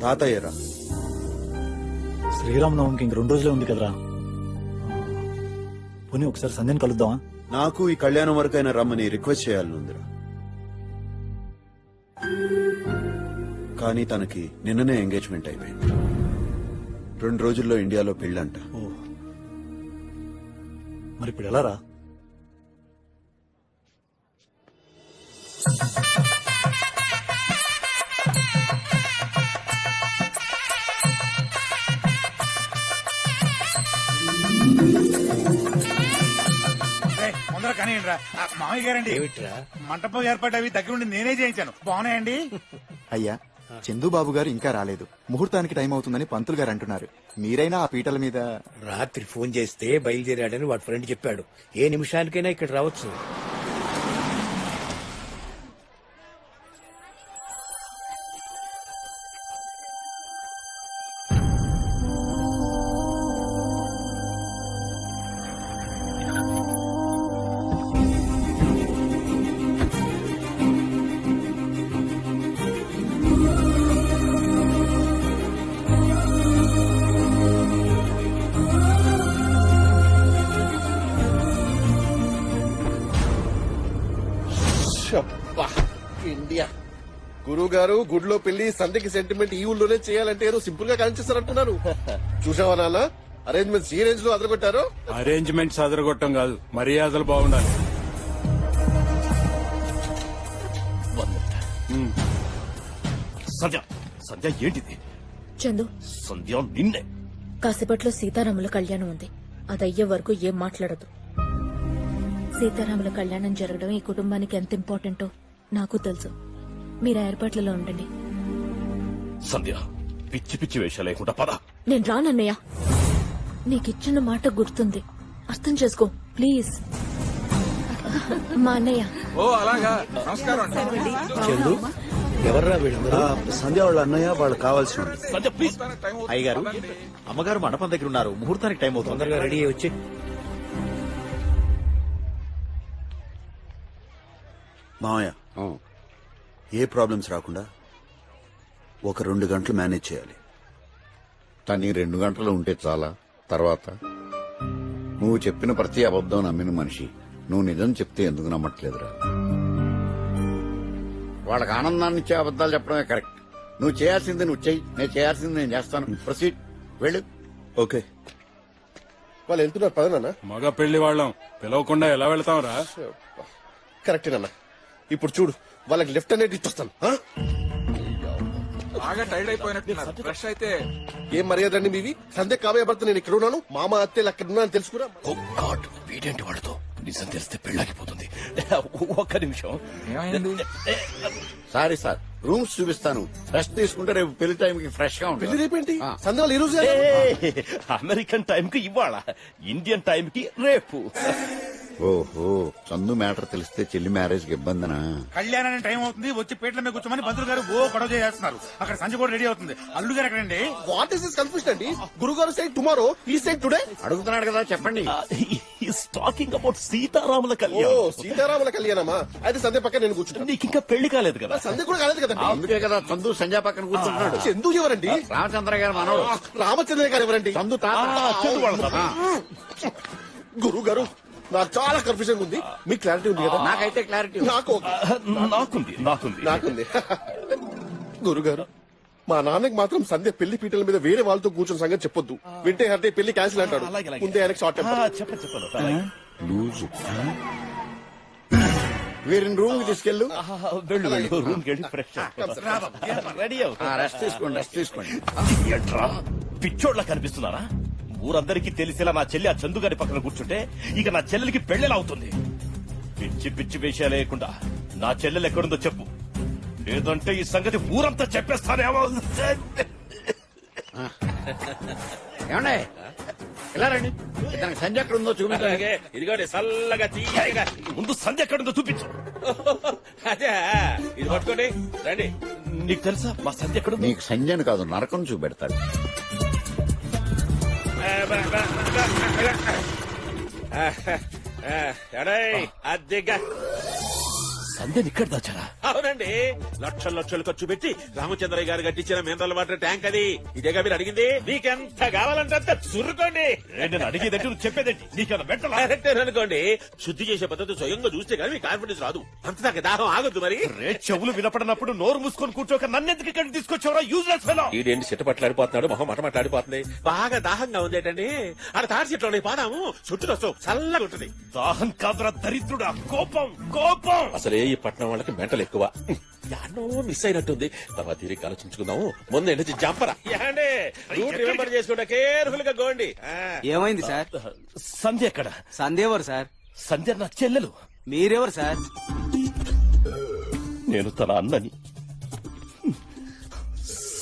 తాతయ్యరా శ్రీరామనవమికి ఇంక 2 రోజులే ఉంది కదరా. పోనీ ఒకసారి సంధ్యని కలుద్దామా? నాకు ఈ కళ్యాణం వరకైనా రమ్మని రిక్వెస్ట్ చేయాలనుందిరా. కానీ తనకి నిన్ననే ఎంగేజ్మెంట్ అయిపోయింది. 2 రోజుల్లో ఇండియాలో పెళ్ళంట. ఓ, మరి ఇప్పుడు ఎలా రా? తొందర కానీ మామయ్య గారండి మంటపం ఏర్పాటు అవి దగ్గరుండి నేనే చేయించాను. బాగున్నాయండి. అయ్యా, చందుబాబు గారు ఇంకా రాలేదు. ముహూర్తానికి టైం అవుతుందని పంతులు గారు అంటున్నారు. మీరైనా ఆ పీటల మీద. రాత్రి ఫోన్ చేస్తే బయలుదేరాడని వాడి ఫ్రెండ్ చెప్పాడు. ఏ నిమిషానికైనా ఇక్కడ రావచ్చు. ఇండియా గురువు గారు గుడిలో పెళ్లి సంధ్యకి సెంటిమెంట్ ఈ ఊళ్ళోనే చేయాలంటే ఏదో సింపుల్ గా కనిపిస్తారంటున్నారు. చూసావా నాన్న, అరేంజ్మెంట్స్ ఈ రేంజ్ లో అదరగొట్టారు. అరేంజ్మెంట్స్ అదరగొట్టం కాదు, మర్యాదలు బాగుండాలి. సంధ్య సంధ్య ఏంటిది? చందు, సంధ్య నిన్నే. కాసేపట్లో సీతారాముల కళ్యాణం ఉంది. అదయ్యే వరకు ఏం మాట్లాడదు. సీతారాముల కళ్యాణం జరగడం ఈ కుటుంబానికి ఎంత ఇంపార్టెంటో నాకు తెలుసు. మీరు ఏర్పాట్లలో ఉండండి. సంధ్య, పిచ్చి పిచ్చి వేషాలు లేకుండా పద. నేను రానన్నయ్య. నీకిచ్చిన మాట గుర్తుంది, అర్థం చేసుకో ప్లీజ్. మా అన్నయ్య. ఓ అలాగా, నమస్కారం. చందు, ఎవర్రా వీళ్ళందరూ? సంధ్య వాళ్ళ అన్నయ్య, వాళ్ళు కావాల్సిన వాళ్ళు. సంధ్య ప్లీజ్. అయ్యగారు, అమ్మగారు మండపం దగ్గర ఉన్నారు. ముహూర్తానికి టైం అవుతుంది. తొందరగా రెడీ అయ్యి వచ్చి. మామయ్య, ఏ ప్రాబ్లమ్స్ రాకుండా ఒక 2 గంటలు మేనేజ్ చేయాలి. తని 2 గంటలు ఉంటే చాలా. తర్వాత నువ్వు చెప్పిన ప్రతి అబద్ధం నమ్మిన మనిషి నువ్వు నిజం చెప్తే ఎందుకు నమ్మట్లేదురా? వాళ్ళకి ఆనందాన్ని ఇచ్చే అబద్దాలు చెప్పడమే కరెక్ట్. నువ్వు చేయాల్సింది నువ్వు చెయ్యి, నేను చేయాల్సింది నేను చేస్తాను. ప్రొసీడ్, వెళ్ళు. ఓకే, వాళ్ళు వెళ్తున్నారు పదనన్నా. మగ పెళ్లి వాళ్ళం పిలవకుండా ఎలా వెళ్తాం రా? కరెక్టేనన్నా. ఇప్పుడు చూడు, వాళ్ళకి లెఫ్ట్ అనేది ఇచ్చొస్తాను. బాగా టైర్డ్ అయిపోయినట్టున్నారు. ఫ్రెష్ అయితే ఏం మర్యాద అండి మీవి? సంధ్య కాబోయే భర్త నేను ఇక్కడ ఉన్నాను, మామ అత్తేలు అక్కడ ఉన్నాను తెలుసుకురా. ఓ గాడ్, వీడేంటి వాళ్ళతో నిజం తెలిస్తే పెళ్ళాగిపోతుంది. ఒక్క నిమిషం. సారీ సార్, రూమ్స్ చూపిస్తాను. ఫ్రెష్ తీసుకుంటే రేపు పెళ్లి టైంకి ఫ్రెష్ గా పెళ్లి ఉంటుంది. రేపేంటి? సంధ్య వాళ్ళు ఈ రోజు అమెరికన్ టైం కి ఇవాళ, ఇండియన్ టైం కి రేపు. ఓహో, చందు మ్యాటర్ తెలిస్తే చెల్లి మ్యారేజ్ కి ఇబ్బందినా? కళ్యాణానికి టైం అవుతుంది, వచ్చి పేట్ల మీద కూర్చోమని పంతులు గారు ఓ గొడవ చేస్తున్నారు. అక్కడ సంజయ్ కూడా రెడీ అవుతుంది. అల్లుడు గారు ఎక్కడండి? వాట్ ఇస్ దిస్ కన్ఫ్యూజన్ అండి? గురుగారు సైడ్ టుమారో, ఈ సైడ్ టుడే. అడుగుతున్నాడు కదా, చెప్పండి. టాకింగ్ అబౌట్ సీతారాముల ఓ కళ్యాణం. సీతారాముల కళ్యాణమా? అయితే సంధ్య పక్కన నేను కూర్చుంటాను. నీకు ఇంకా పెళ్లి కాలేదు కదా? సంధ్య కూడా కాలేదు కదా. అందుకే కదా చందు సంజయ్ పక్కన కూర్చుంటున్నాడు. చందు ఎవరండి? రామచంద్ర గారు మనోడు. రామచంద్ర గారు ఎవరండి? చందు తాత. చందు వాళ్ళ తాత. గురువు గారు, నాకు చాలా కన్ఫ్యూజన్ ఉంది. మీకు క్లారిటీ ఉంది కదా? నాకైతే క్లారిటీ. నాకు నాకుంది. గురుగారు, మా నాన్నకి మాత్రం సంధ్య పెళ్లి పీటల మీద వేరే వాళ్ళతో కూర్చున్న సంగతి చెప్పొద్దు. వింటే హర్తే పెళ్లి క్యాన్సిల్ అంటాడు. ముందే ఆయనకి షార్ట్ చెప్పండి. లూజు. వీరిని రూమ్ కి తీసుకెళ్ళు. వెళ్ళు రూమ్ కి వెళ్ళి ఫ్రెష్ రెడీ రెస్ట్ తీసుకోండి. ఎట్రా పిచ్చోడ్లా కనిపిస్తున్నారా? ఊరందరికీ తెలిసేలా నా చెల్లి ఆ చందు గారి పక్కన కూర్చుంటే ఇక నా చెల్లెలికి పెళ్లిలా అవుతుంది. పిచ్చి పిచ్చి విషయాలు లేకుండా నా చెల్లెలు ఎక్కడుందో చెప్పు, లేదంటే ఈ సంగతి ఊరంతా చెప్పేస్తానేమో. ఏమండే, ఇలా రండి. ఇతనికి సంజయ్ ఎక్కడ ఉందో చూపించాలి. ఇదిగోండి చల్లగా తీయగా. ముందు సంధ్య ఎక్కడుందో చూపించు. అదే ఇది పట్టుకోండి, రండి. నీకు తెలుసా మా సంధ్య ఎక్కడ? నీకు సంజయ్ కాదు, నరకం చూపెడతాడు. అద్దెగా సంధ్యని ఇక్కడ దాచారా? అవునండి, లక్షలు లక్షలు ఖర్చు పెట్టి రామచంద్రయ్య గారు కట్టించిన మినరల్ వాటర్ ట్యాంక్ అది. ఇదేగా మీరు అడిగింది. నీకెంత కావాలంటే అంత చురుకోండి. నేను అడిగేదంటే నువ్వు చెప్పేదండి. నీకన్నా బెటర్ అనుకోండి. శుద్ధి చేసే పద్ధతి స్వయంగా చూస్తే కానీ మీ కాన్ఫిడెన్స్ రాదు. అంత నాకు దాహం ఆగొద్దు. మరి చెవులు వినపడినప్పుడు నోరు మూసుకొని కూర్చోక నన్నెందుకు ఇక్కడ తీసుకొచ్చావరా యూజ్లెస్ ఫెలో. ఈడేంటి చెట్టు పట్లాడిపోతున్నాడు, మొహం మాట మాట్లాడిపోతుంది. బాగా దాహంగా ఉంది ఏంటండి, ఆడ తాడి చెట్లు పాదాము చుట్టూ వస్తావు చల్లగా ఉంటుంది. దాహం కాదురా దరిద్రుడా, కోపం కోపం. అసలే ఈ పట్నం వాళ్ళకి మెంటలు ఎక్కువ. యానో మిస్ అయినట్టుంది. తర్వాత తిరిగి ఆలోచించుకుందాము. ముందు ఎండ జంపరా రిమెంబర్ చేసుకుంటా కేర్ఫుల్ గా గోండి. ఏమైంది సార్? సంధ్య ఎక్కడ? సంధ్య ఎవరు సార్? సంధ్య నా చెల్లెలు. మీరెవరు సార్? నేను తన అన్నని.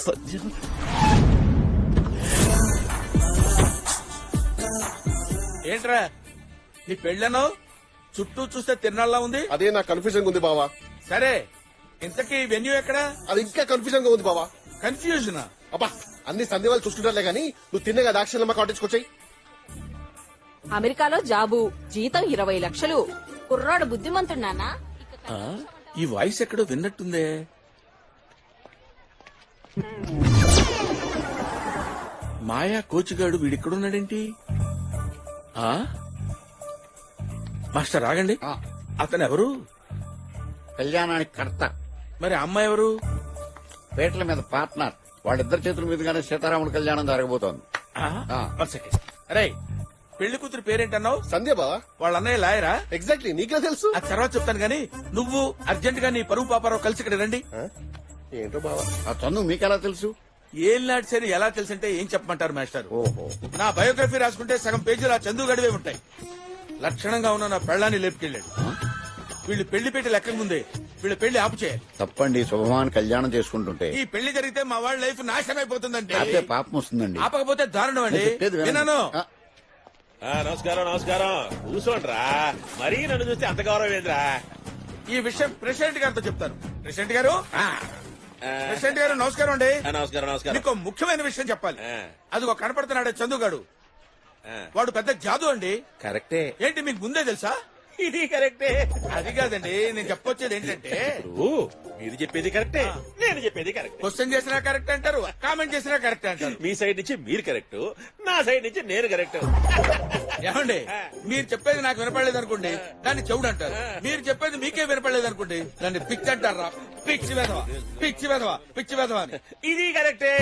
సంధ్య ఏంట్రా నీ పెళ్ళను చుట్టూ చూస్తే తిరణాల్లా ఉంది. అదే నాకు కన్ఫ్యూజన్ ఉంది బావా. సరే ఇంతకీ వెన్యూ ఎక్కడ? అది ఇంకా కన్ఫ్యూజన్ గా ఉంది బావా. కన్ఫ్యూజన్ అబ్బా అన్ని సంధి వాళ్ళు చూసుకుంటారులే గానీ నువ్వు తిన్నగా దాక్షలమ్మ కాటేజ్కి వచ్చాయి. అమెరికాలో జాబు, జీతం 20 లక్షలు. కుర్రాడు బుద్ధిమంతున్నానా? ఈ వాయిస్ ఎక్కడో విన్నట్టుందే. మాయా కోచిగాడు వీడిక్కడున్నాడేంటి? మాస్టర్ ఆగండి, అతను ఎవరు? కళ్యాణానికి కర్త. మరి అమ్మాయి ఎవరు? పేటల మీద పార్ట్నర్. వాళ్ళిద్దరి చేతుల మీదుగానే సీతారాముల కళ్యాణం జరగబోతోంది. అరే పెళ్లి కూతురు పేరేంటన్నావు? సంధ్య బావా. వాళ్ళ అన్నయ్య లాయరా? ఎగ్జాక్ట్లీ, నీకే తెలుసు. ఆ తర్వాత చెప్తాను గానీ నువ్వు అర్జెంట్ గా నీ పరువు పాపారావు కలిసి ఇక్కడ రండి. ఏంటో బావా, ఆ చందు మీకెలా తెలుసు? ఏం నాటి సరే ఎలా తెలుసంటే ఏం చెప్పమంటారు మాస్టర్? ఓహో, నా బయోగ్రఫీ రాసుకుంటే సగం పేజీలు ఆ చందు గడివే ఉంటాయి. లక్షణంగా ఉన్న నా పెళ్ళాన్ని లేపుకెళ్ళాడు. వీళ్ళు పెళ్లి పెట్టి లెక్క ముందే వీళ్ళ పెళ్లి ఆపు చేయాలి. తప్పండి, శుభమాన్ కళ్యాణం చేసుకుంటుంటే. ఈ పెళ్లి జరిగితే మా వాళ్ళ లైఫ్ నాశనం అయిపోతుందంటే. అదే పాపం వస్తుందండి. ఆపకపోతే దారుణం అండి. విన్నాను. నమస్కారం నమస్కారం. కూర్చోండ్రా. మరీ నన్ను చూస్తే అంత గౌరవం ఏంద్రా? ఈ విషయం ప్రెసిడెంట్ గారితో చెప్తాను. ప్రెసిడెంట్ గారు, ప్రెసిడెంట్ గారు నమస్కారం అండి. నమస్కారం నమస్కారం. మీకు ముఖ్యమైన విషయం చెప్పాలి. అదిగో కనపడుతున్నాడే చందుగాడు, వాడు పెద్ద జాదు అండి. కరెక్టే. ఏంటి మీకు ముందే తెలుసా? ఇది కరెక్టే. అది కాదండి, నేను చెప్పొచ్చేది ఏంటంటే మీరు చెప్పేది కరెక్టే, నేను చెప్పేది కరెక్ట్. క్వశ్చన్ చేసినా కరెక్ట్ అంటారు, కామెంట్ చేసినా కరెక్ట్ అంటారు. మీ సైడ్ నుంచి మీరు కరెక్ట్, నా సైడ్ నుంచి నేను కరెక్ట్. ఏమండి, మీరు చెప్పేది నాకు వినపడలేదు అనుకోండి, దాన్ని చెవుడు అంటారు. మీరు చెప్పేది మీకే వినపడలేదు అనుకోండి, దాన్ని పిచ్చి అంటారా? పిచ్చి వెధవా, పిచ్చి వెధవా, పిచ్చి వెధవా అని. ఇది కరెక్టే.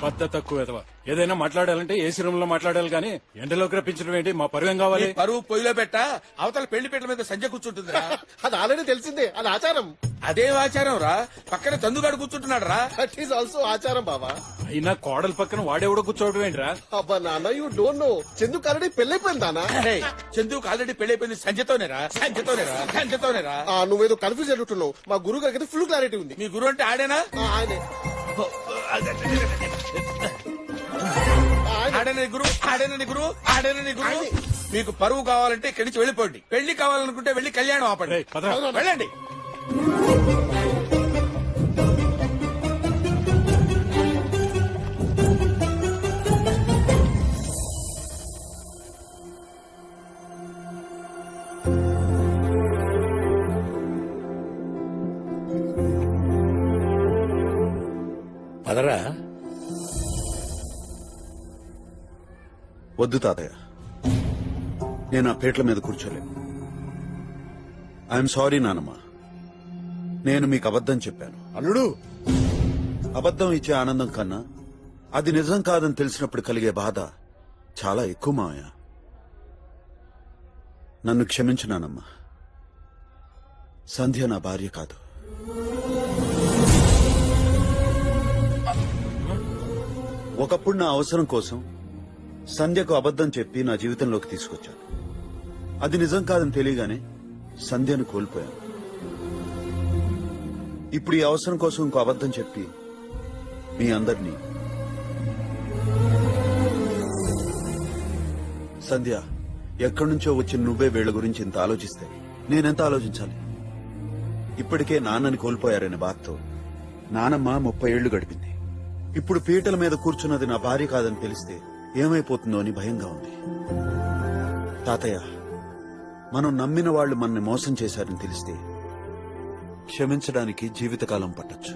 పెద్ద తక్కువ ఎదవా. ఏదైనా మాట్లాడాలంటే ఏసీ రూమ్ లో మాట్లాడాలి కానీ ఎండలోకి రప్పించడం ఏంటి? మా పరువు ఏం కావాలి? పరువు పొయ్యిలో పెట్ట అవతల పెళ్లి పెట్టల మీద సంజ కూర్చుంటుందిరా. అది ఆల్రెడీ తెలిసిందే, అది ఆచారం. అదేం ఆచారం రా? పక్కన చందుగాడు కూర్చుంటున్నాడు రా. దట్ ఈస్ ఆల్సో ఆచారం బావా. అయినా కోడల పక్కన వాడెవడో కూర్చోవడం ఏంట్రా? అబ్బా నాన్న, యూ డోంట్ నో, చందుకు ఆల్రెడీ పెళ్ళైపోయిందానా? చందుకు ఆల్రెడీ పెళ్ళైపోయింది. సంజతోనేరా, సంజతోనేరా, సంజతోనేరా. నువ్వేదో కన్ఫ్యూజ్ అడుగుతున్నావు. మా గురువు గారికి అయితే ఫుల్ క్లారిటీ ఉంది. మీ గురువు అంటే ఆడేనా? ఆయనే ఆడేనని గురువు, ఆడేనని గురువు, ఆడేనని గురువు. మీకు పరువు కావాలంటే ఇక్కడి నుంచి వెళ్ళిపోండి. పెళ్లి కావాలనుకుంటే వెళ్ళి కళ్యాణం ఆపండి. వెళ్ళండి. పదరా. వద్దు తాతయ్య, నేను ఆ పేట్ల మీద కూర్చోలేను. ఐఎమ్ సారీ నానమ్మ, నేను మీకు అబద్ధం చెప్పాను. అల్లుడు, అబద్ధం ఇచ్చే ఆనందం కన్నా అది నిజం కాదని తెలిసినప్పుడు కలిగే బాధ చాలా ఎక్కువ మావయ్య. నన్ను క్షమించు నానమ్మ. సంధ్య నా భార్య కాదు. ఒకప్పుడు నా అవసరం కోసం సంధ్యకు అబద్ధం చెప్పి నా జీవితంలోకి తీసుకొచ్చాను. అది నిజం కాదని తెలియగానే సంధ్యను కోల్పోయాను. ఇప్పుడు ఈ అవసరం కోసం ఇంకో అబద్ధం చెప్పి మీ అందరినీ. సంధ్య, ఎక్కడి నుంచో వచ్చిన నువ్వే వీళ్ల గురించి ఇంత ఆలోచిస్తే నేనెంత ఆలోచించాలి? ఇప్పటికే నాన్నని కోల్పోయారనే బాధతో నానమ్మ 30 ఏళ్లు గడిపింది. ఇప్పుడు పీటల మీద కూర్చున్నది నా భార్య కాదని తెలిస్తే ఏమైపోతుందో అని భయంగా ఉంది. తాతయ్య, మనం నమ్మిన వాళ్ళు మనని మోసం చేశారని తెలిస్తే క్షమించడానికి జీవితకాలం పట్టొచ్చు.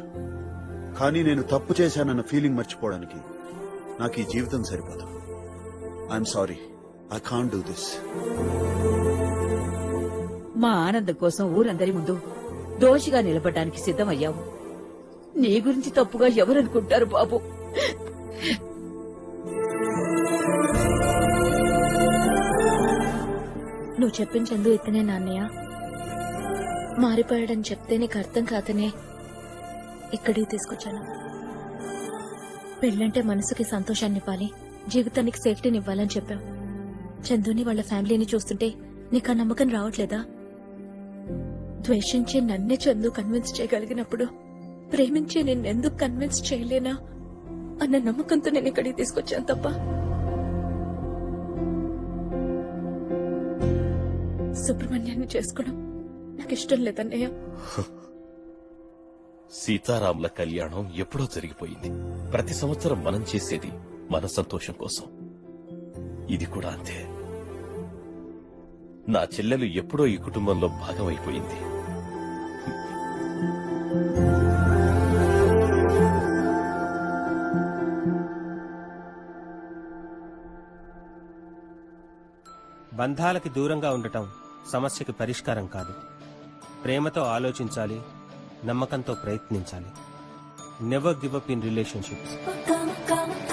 కానీ నేను తప్పు చేశానన్న ఫీలింగ్ మర్చిపోవడానికి నాకు ఈ జీవితం సరిపోదు. I'm sorry, I can't do this. మా ఆనందం కోసం ఊరందరి ముందు దోషిగా నిలబడడానికి సిద్ధమయ్యావు. నీ గురించి తప్పుగా ఎవరనుకుంటారు బాబు? నువ్వు చెప్పిన చందు ఇతనే నాన్నయ్య. మారిపోయాడని చెప్తే నీకు అర్థం కాదనే ఇక్కడికి తీసుకొచ్చాను. పెళ్ళంటే మనసుకి సంతోషాన్ని ఇవ్వాలి, జీవితానికి సేఫ్టీని ఇవ్వాలని చెప్పావు. చందుని వాళ్ళ ఫ్యామిలీని చూస్తుంటే నీకు ఆ నమ్మకం రావట్లేదా? ద్వేషించే నన్నే చందు కన్విన్స్ చేయగలిగినప్పుడు ప్రేమించే నిన్నెందుకు కన్విన్స్ చేయలేనా అన్న నమ్మకంతో నేను ఇక్కడికి తీసుకొచ్చాను తప్ప సుబ్రహ్మణ్యాన్ని చేసుకోవడం నాకు ఇష్టం లేదన్నయ్య. సీతారాముల కళ్యాణం ఎప్పుడో జరిగిపోయింది. ప్రతి సంవత్సరం మనం చేసేది మన సంతోషం కోసం. ఇది కూడా అంతే. నా చెల్లెలు ఎప్పుడో ఈ కుటుంబంలో భాగమైపోయింది. బంధాలకి దూరంగా ఉండటం సమస్యకి పరిష్కారం కాదు. ప్రేమతో ఆలోచించాలి, నమ్మకంతో ప్రయత్నించాలి. Never give up in relationships.